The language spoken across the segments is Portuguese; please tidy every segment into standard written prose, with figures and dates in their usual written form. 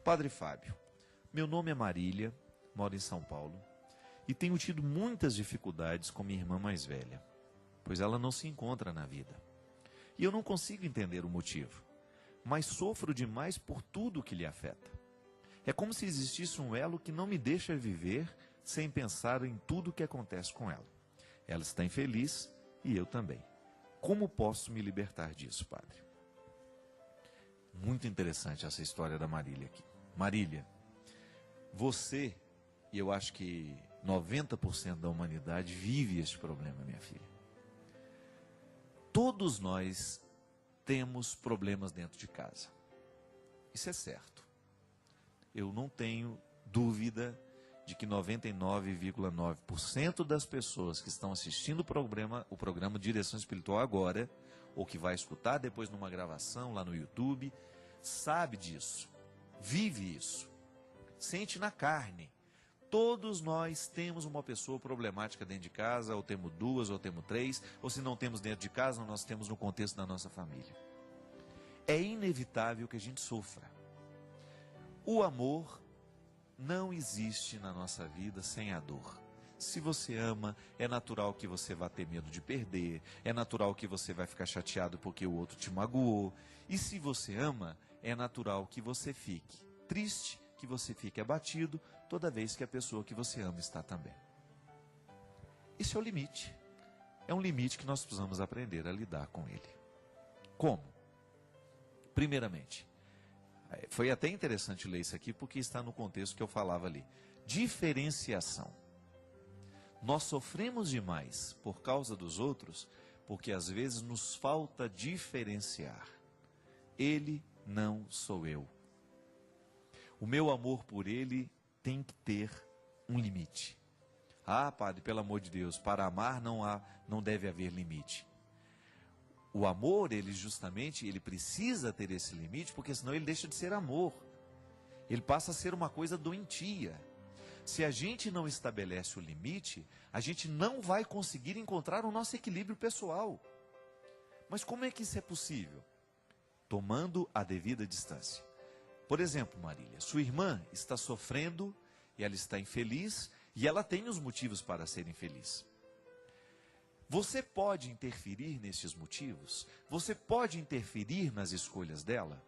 Padre Fábio, meu nome é Marília, moro em São Paulo e tenho tido muitas dificuldades com minha irmã mais velha, pois ela não se encontra na vida. E eu não consigo entender o motivo, mas sofro demais por tudo que lhe afeta. É como se existisse um elo que não me deixa viver sem pensar em tudo o que acontece com ela. Ela está infeliz e eu também. Como posso me libertar disso, padre? Muito interessante essa história da Marília aqui. Marília, você, e eu acho que 90% da humanidade vive este problema, minha filha. Todos nós temos problemas dentro de casa. Isso é certo. Eu não tenho dúvida de que 99,9% das pessoas que estão assistindo o programa Direção Espiritual agora, ou que vai escutar depois numa gravação lá no YouTube, sabe disso, vive isso, sente na carne. Todos nós temos uma pessoa problemática dentro de casa, ou temos duas, ou temos três, ou se não temos dentro de casa, nós temos no contexto da nossa família. É inevitável que a gente sofra. O amor não existe na nossa vida sem a dor. Se você ama, é natural que você vá ter medo de perder, é natural que você vai ficar chateado porque o outro te magoou. E se você ama, é natural que você fique triste, que você fique abatido toda vez que a pessoa que você ama está também. Esse é o limite. É um limite que nós precisamos aprender a lidar com ele. Como? Primeiramente, foi até interessante ler isso aqui, porque está no contexto que eu falava ali. Diferenciação. Nós sofremos demais por causa dos outros, porque às vezes nos falta diferenciar. Ele não sou eu. O meu amor por ele tem que ter um limite. Ah, padre, pelo amor de Deus, para amar não deve haver limite. O amor, ele precisa ter esse limite, porque senão ele deixa de ser amor. Ele passa a ser uma coisa doentia. Se a gente não estabelece o limite, a gente não vai conseguir encontrar o nosso equilíbrio pessoal. Mas como é que isso é possível? Tomando a devida distância. Por exemplo, Marília, sua irmã está sofrendo, e ela está infeliz, e ela tem os motivos para ser infeliz. Você pode interferir nesses motivos? Você pode interferir nas escolhas dela?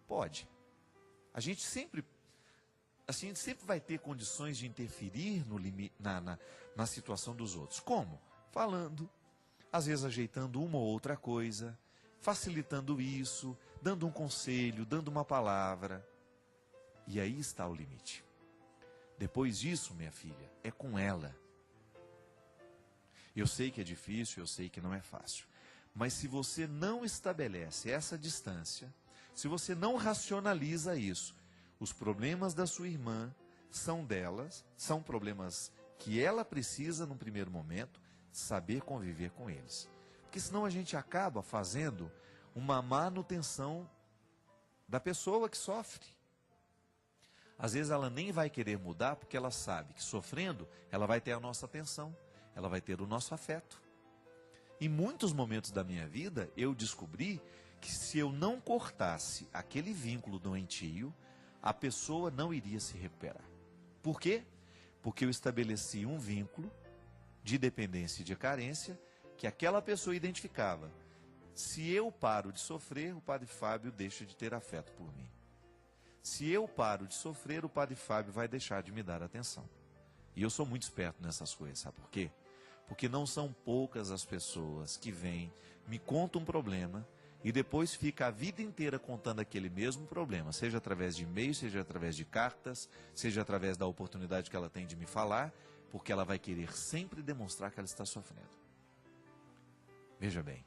Pode. A gente sempre vai ter condições de interferir na situação dos outros. Como? Falando, às vezes ajeitando uma ou outra coisa, facilitando isso, dando um conselho, dando uma palavra. E aí está o limite. Depois disso, minha filha, é com ela. Eu sei que é difícil, eu sei que não é fácil. Mas se você não estabelece essa distância, se você não racionaliza isso, os problemas da sua irmã são delas, são problemas que ela precisa, num primeiro momento, saber conviver com eles. Porque senão a gente acaba fazendo uma manutenção da pessoa que sofre. Às vezes ela nem vai querer mudar, porque ela sabe que sofrendo, ela vai ter a nossa atenção. Ela vai ter o nosso afeto. Em muitos momentos da minha vida, eu descobri que se eu não cortasse aquele vínculo doentio, a pessoa não iria se recuperar. Por quê? Porque eu estabeleci um vínculo de dependência e de carência que aquela pessoa identificava. Se eu paro de sofrer, o Padre Fábio deixa de ter afeto por mim. Se eu paro de sofrer, o Padre Fábio vai deixar de me dar atenção. E eu sou muito esperto nessas coisas, sabe por quê? Porque não são poucas as pessoas que vêm, me contam um problema e depois fica a vida inteira contando aquele mesmo problema, seja através de e-mail, seja através de cartas, seja através da oportunidade que ela tem de me falar, porque ela vai querer sempre demonstrar que ela está sofrendo. Veja bem,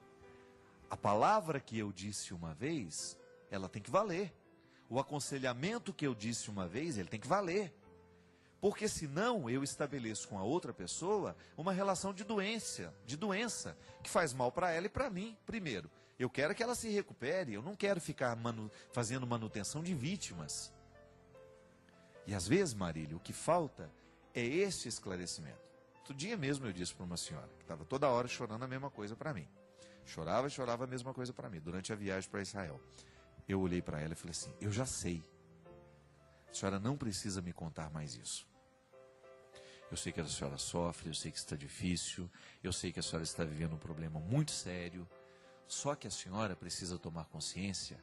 a palavra que eu disse uma vez, ela tem que valer. O aconselhamento que eu disse uma vez, ele tem que valer. Porque senão eu estabeleço com a outra pessoa uma relação de doença, que faz mal para ela e para mim. Primeiro, eu quero que ela se recupere, eu não quero ficar fazendo manutenção de vítimas. E às vezes, Marília, o que falta é esse esclarecimento. Outro dia mesmo eu disse para uma senhora, que estava toda hora chorando a mesma coisa para mim. Chorava a mesma coisa para mim, durante a viagem para Israel. Eu olhei para ela e falei assim, eu já sei. A senhora não precisa me contar mais isso. Eu sei que a senhora sofre, eu sei que está difícil, eu sei que a senhora está vivendo um problema muito sério. Só que a senhora precisa tomar consciência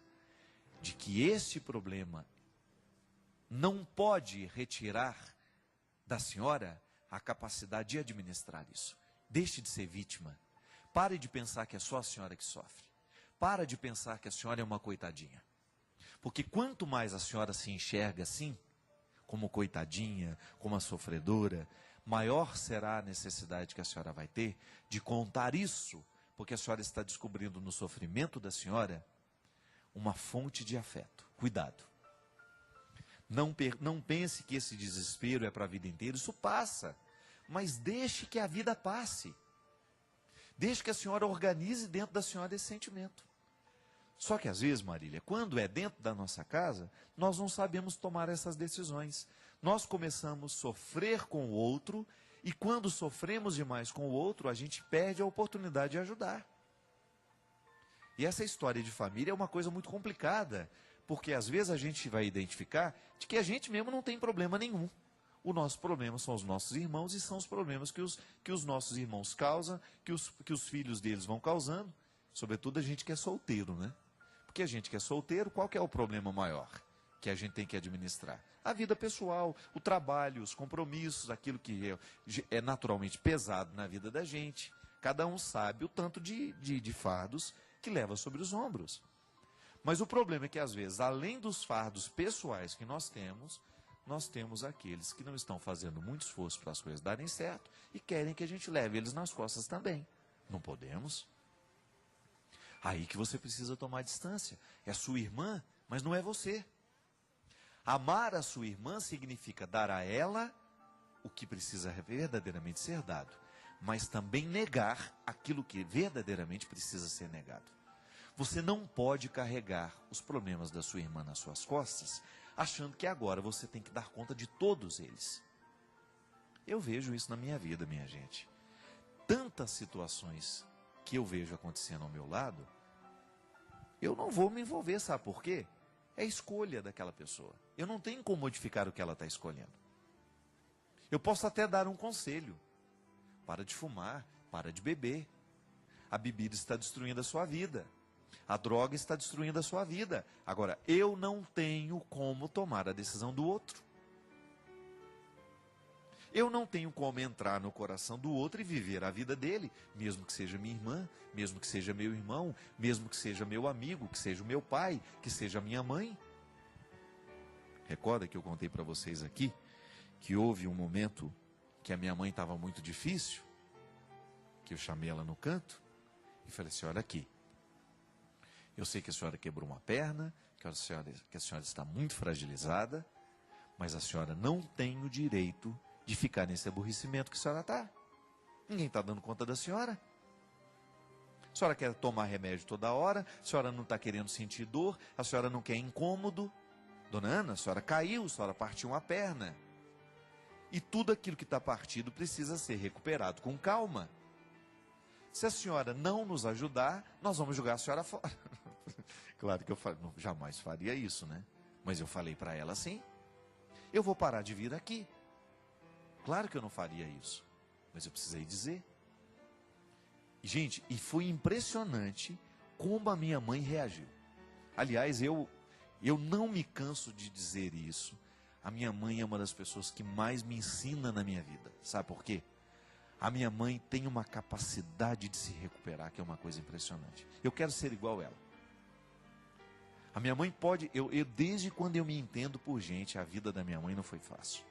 de que esse problema não pode retirar da senhora a capacidade de administrar isso. Deixe de ser vítima. Pare de pensar que é só a senhora que sofre. Para de pensar que a senhora é uma coitadinha. Porque quanto mais a senhora se enxerga assim, como coitadinha, como a sofredora, maior será a necessidade que a senhora vai ter de contar isso, porque a senhora está descobrindo no sofrimento da senhora uma fonte de afeto. Cuidado. Não pense que esse desespero é para a vida inteira, isso passa. Mas deixe que a vida passe. Deixe que a senhora organize dentro da senhora esse sentimento. Só que às vezes, Marília, quando é dentro da nossa casa, nós não sabemos tomar essas decisões. Nós começamos a sofrer com o outro, e quando sofremos demais com o outro, a gente perde a oportunidade de ajudar. E essa história de família é uma coisa muito complicada, porque às vezes a gente vai identificar de que a gente mesmo não tem problema nenhum. O nosso problema são os nossos irmãos e são os problemas que os nossos irmãos causam, que os filhos deles vão causando. Sobretudo a gente que é solteiro, né? Porque a gente que é solteiro, qual que é o problema maior que a gente tem que administrar? A vida pessoal, o trabalho, os compromissos, aquilo que é naturalmente pesado na vida da gente. Cada um sabe o tanto de fardos que leva sobre os ombros. Mas o problema é que, às vezes, além dos fardos pessoais que nós temos aqueles que não estão fazendo muito esforço para as coisas darem certo e querem que a gente leve eles nas costas também. Não podemos. Aí que você precisa tomar distância. É sua irmã, mas não é você. Amar a sua irmã significa dar a ela o que precisa verdadeiramente ser dado, mas também negar aquilo que verdadeiramente precisa ser negado. Você não pode carregar os problemas da sua irmã nas suas costas, achando que agora você tem que dar conta de todos eles. Eu vejo isso na minha vida, minha gente. Tantas situações que eu vejo acontecendo ao meu lado, eu não vou me envolver, sabe por quê? É a escolha daquela pessoa. Eu não tenho como modificar o que ela está escolhendo. Eu posso até dar um conselho. Para de fumar, para de beber. A bebida está destruindo a sua vida. A droga está destruindo a sua vida. Agora, eu não tenho como tomar a decisão do outro. Eu não tenho como entrar no coração do outro e viver a vida dele, mesmo que seja minha irmã, mesmo que seja meu irmão, mesmo que seja meu amigo, que seja o meu pai, que seja a minha mãe. Recorda que eu contei para vocês aqui que houve um momento que a minha mãe estava muito difícil, que eu chamei ela no canto e falei assim: olha aqui, eu sei que a senhora quebrou uma perna, que a senhora está muito fragilizada, mas a senhora não tem o direito de ficar nesse aborrecimento que a senhora está. Ninguém está dando conta da senhora. A senhora quer tomar remédio toda hora, a senhora não está querendo sentir dor, a senhora não quer incômodo. Dona Ana, a senhora caiu, a senhora partiu uma perna. E tudo aquilo que está partido precisa ser recuperado com calma. Se a senhora não nos ajudar, nós vamos jogar a senhora fora. Claro que eu jamais faria isso, né? Mas eu falei para ela assim: eu vou parar de vir aqui. Claro que eu não faria isso, mas eu precisei dizer. E, gente, e foi impressionante como a minha mãe reagiu. Aliás, eu não me canso de dizer isso. A minha mãe é uma das pessoas que mais me ensina na minha vida. Sabe por quê? A minha mãe tem uma capacidade de se recuperar, que é uma coisa impressionante. Eu quero ser igual a ela. A minha mãe pode... desde quando eu me entendo por gente, a vida da minha mãe não foi fácil.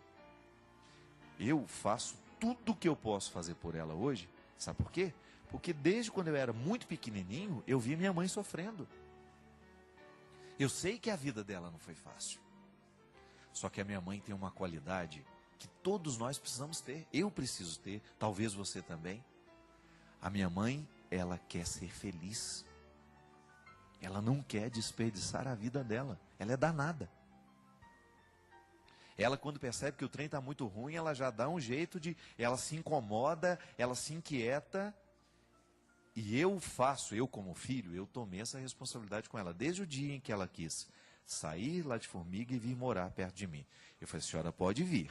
Eu faço tudo o que eu posso fazer por ela hoje. Sabe por quê? Porque desde quando eu era muito pequenininho, eu vi minha mãe sofrendo. Eu sei que a vida dela não foi fácil. Só que a minha mãe tem uma qualidade que todos nós precisamos ter. Eu preciso ter, talvez você também. A minha mãe, ela quer ser feliz. Ela não quer desperdiçar a vida dela. Ela é danada. Ela, quando percebe que o trem está muito ruim, ela já dá um jeito de... Ela se incomoda, ela se inquieta. E eu como filho, eu tomei essa responsabilidade com ela. Desde o dia em que ela quis sair lá de Formiga e vir morar perto de mim. Eu falei, a senhora pode vir.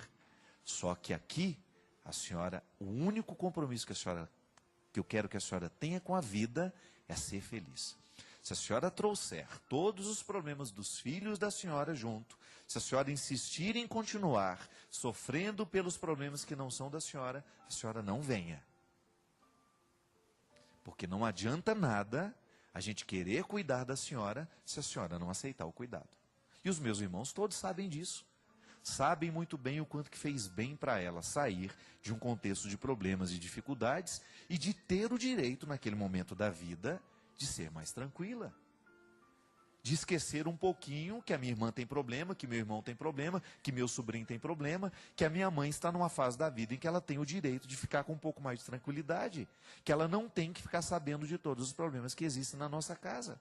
Só que aqui, a senhora, o único compromisso que eu quero que a senhora tenha com a vida é ser feliz. Se a senhora trouxer todos os problemas dos filhos da senhora junto, se a senhora insistir em continuar sofrendo pelos problemas que não são da senhora, a senhora não venha. Porque não adianta nada a gente querer cuidar da senhora se a senhora não aceitar o cuidado. E os meus irmãos todos sabem disso. Sabem muito bem o quanto que fez bem para ela sair de um contexto de problemas e dificuldades e de ter o direito, naquele momento da vida, de ser mais tranquila. De esquecer um pouquinho que a minha irmã tem problema, que meu irmão tem problema, que meu sobrinho tem problema, que a minha mãe está numa fase da vida em que ela tem o direito de ficar com um pouco mais de tranquilidade, que ela não tem que ficar sabendo de todos os problemas que existem na nossa casa.